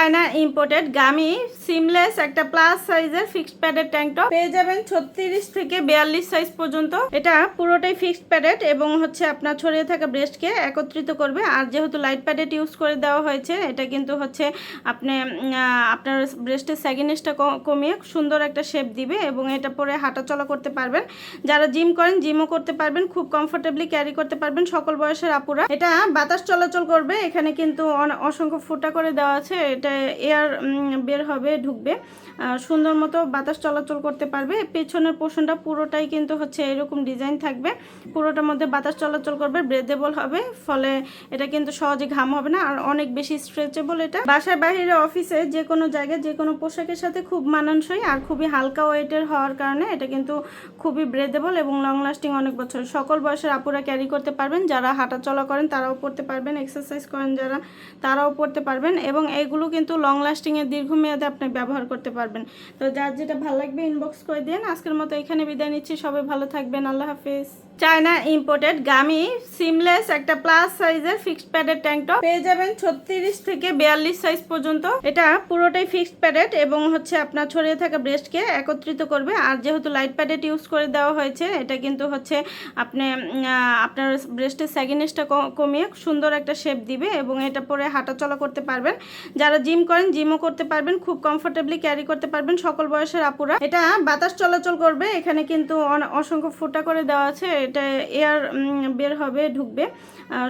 China imported gummy seamless একটা plus সাইজের fixed প্যাডের ট্যাঙ্ক টপ পেয়ে যাবেন 36 থেকে 42 সাইজ পর্যন্ত। এটা পুরোটাই ফিক্সড প্যাডেড এবং হচ্ছে আপনার ছড়িয়ে থাকা ব্রেস্টকে একত্রিত করবে। আর যেহেতু লাইট প্যাডেড ইউজ করে দেওয়া হয়েছে, এটা কিন্তু হচ্ছে আপনি আপনার ব্রেস্টের স্যাগিনেসটা কমিয়ে সুন্দর একটা শেপ দিবে এবং এটা পরে হাঁটা চলা করতে পারবেন। যারা জিম করেন জিমও করতে পারবেন, খুব কমফোর্টেবলি ক্যারি করতে পারবেন সকল বয়সের আপুরা। এটা বাতাস চলাচল করবে, এখানে কিন্তু অসংখ্য ফুটা করে দেওয়া আছে, এটা এয়ার বের হবে ঢুকবে, সুন্দর মতো বাতাস চলাচল করতে পারবে। পেছনের পোর্শনটা পুরোটাই কিন্তু হচ্ছে এরকম ডিজাইন থাকবে, পুরোটার মধ্যে বাতাস চলাচল করবে, ব্রেদেবল হবে, ফলে এটা কিন্তু সহজে ঘাম হবে না, আর অনেক বেশি স্ট্রেচেবল। এটা বাসায় বাইরে অফিসে যে কোনো জায়গায় যে কোনো পোশাকের সাথে খুব মানানসই আর খুবই হালকা ওয়েটের হওয়ার কারণে এটা কিন্তু খুবই ব্রেদেবল এবং লং লাস্টিং অনেক বছর সকল বয়সের আপুরা ক্যারি করতে পারবেন। যারা হাঁটা চলা করেন তারাও পরতে পারবেন, এক্সারসাইজ করেন যারা তারাও পরতে পারবেন এবং এইগুলো কিন্তু লং লাস্টিংয়ের দীর্ঘমেয়াদে আপনি ব্যবহার করতে পারবেন। তো যার যেটা ভালো লাগবে ইনবক্স করে দিন। আজকের মতো এখানে বিদায় নিচ্ছি, সবাই ভালো থাকবেন, আল্লাহ হাফিজ। চায়না ইম্পোর্টেড গামি সিমলেস একটা প্লাস সাইজের ফিক্সড প্যাডের ট্যাঙ্ক টপ পেয়ে যাবেন 36 থেকে 42 সাইজ পর্যন্ত। এটা পুরোটাই ফিক্সড প্যাডেড এবং হচ্ছে আপনার ছড়িয়ে থাকা ব্রেস্টকে একত্রিত করবে। আর যেহেতু লাইট প্যাডেড ইউজ করে দেওয়া হয়েছে, এটা কিন্তু হচ্ছে আপনি আপনার ব্রেস্টের স্যাগিনেসটা কমিয়ে সুন্দর একটা শেপ দিবে এবং এটা পরে হাঁটা চলা করতে পারবেন। যারা জিম করেন জিমও করতে পারবেন, খুব কমফোর্টেবলি ক্যারি করতে পারবেন সকল বয়সের আপুরা। এটা বাতাস চলাচল করবে, এখানে কিন্তু অসংখ্য ফুটা করে দেওয়া আছে, এটা এয়ার বের হবে ঢুকবে,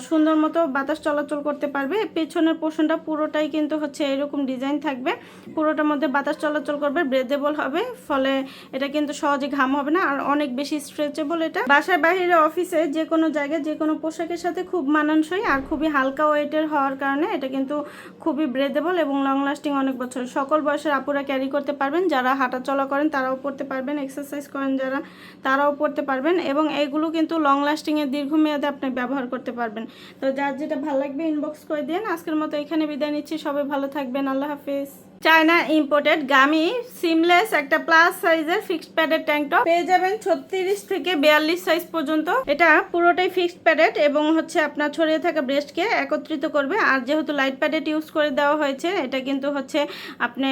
সুন্দর মতো বাতাস চলাচল করতে পারবে। পেছনের পোর্শনটা পুরোটাই কিন্তু হচ্ছে এরকম ডিজাইন থাকবে, পুরোটার মধ্যে বাতাস চলাচল করবে, ব্রেদেবল হবে, ফলে এটা কিন্তু সহজে ঘাম হবে না, আর অনেক বেশি স্ট্রেচেবল। এটা বাসায় বাইরে অফিসে যে কোনো জায়গায় যে কোনো পোশাকের সাথে খুব মানানসই আর খুবই হালকা ওয়েটের হওয়ার কারণে এটা কিন্তু খুবই ব্রেদেবল এবং লং লাস্টিং অনেক বছর সকল বয়সের আপুরা ক্যারি করতে পারবেন। যারা হাঁটা চলা করেন তারাও পরতে পারবেন, এক্সারসাইজ করেন যারা তারাও পরতে পারবেন এবং এইগুলো কিন্তু লং লাস্টিংয়ের দীর্ঘমেয়াদে আপনি ব্যবহার করতে পারবেন। তো যার যেটা ভালো লাগবে ইনবক্স করে দিন। আজকের মতো এখানে বিদায় নিচ্ছি, সবাই ভালো থাকবেন, আল্লাহ হাফিজ। চায়না ইম্পোর্টেড গামি সিমলেস একটা প্লাস সাইজের ফিক্সড প্যাডের ট্যাঙ্ক টপ পেয়ে যাবেন 36 থেকে 42 সাইজ পর্যন্ত। এটা পুরোটাই ফিক্সড প্যাডেড এবং হচ্ছে আপনার ছড়িয়ে থাকা ব্রেস্টকে একত্রিত করবে। আর যেহেতু লাইট প্যাডেড ইউজ করে দেওয়া হয়েছে, এটা কিন্তু হচ্ছে আপনি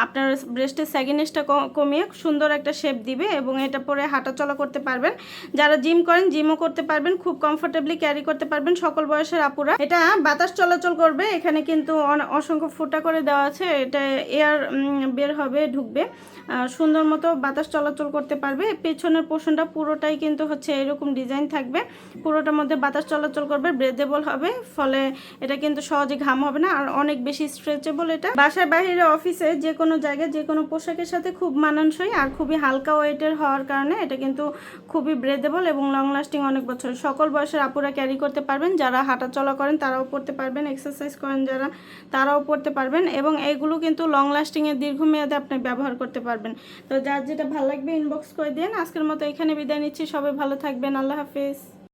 আপনার ব্রেস্টের স্যাগিনেসটা কমিয়ে সুন্দর একটা শেপ দিবে এবং এটা পরে হাঁটা চলা করতে পারবেন। যারা জিম করেন জিমও করতে পারবেন, খুব কমফোর্টেবলি ক্যারি করতে পারবেন সকল বয়সের আপুরা। এটা বাতাস চলাচল করবে, এখানে কিন্তু অসংখ্য ফুটা করে দেওয়া আছে, এটা এয়ার বের হবে ঢুকবে, সুন্দর মতো বাতাস চলাচল করতে পারবে। পেছনের পোর্শনটা পুরোটাই কিন্তু হচ্ছে এরকম ডিজাইন থাকবে, পুরোটার মধ্যে বাতাস চলাচল করবে, ব্রেদেবল হবে, ফলে এটা কিন্তু সহজে ঘাম হবে না, আর অনেক বেশি স্ট্রেচেবল। এটা বাসায় বাইরে অফিসে যে কোনো জায়গায় যে কোনো পোশাকের সাথে খুব মানানসই আর খুবই হালকা ওয়েটের হওয়ার কারণে এটা কিন্তু খুবই ব্রেদেবল এবং লং লাস্টিং অনেক বছর সকল বয়সের আপুরা ক্যারি করতে পারবেন। যারা হাঁটা চলা করেন তারাও পরতে পারবেন, এক্সারসাইজ করেন যারা তারাও পরতে পারবেন এবং এইগুলো কিন্তু লং লাস্টিংয়ের দীর্ঘমেয়াদে আপনি ব্যবহার করতে পারবেন। তো যার যেটা ভালো লাগবে ইনবক্স করে দিন। আজকের মতো এখানে বিদায় নিচ্ছি, সবাই ভালো থাকবেন, আল্লাহ হাফিজ।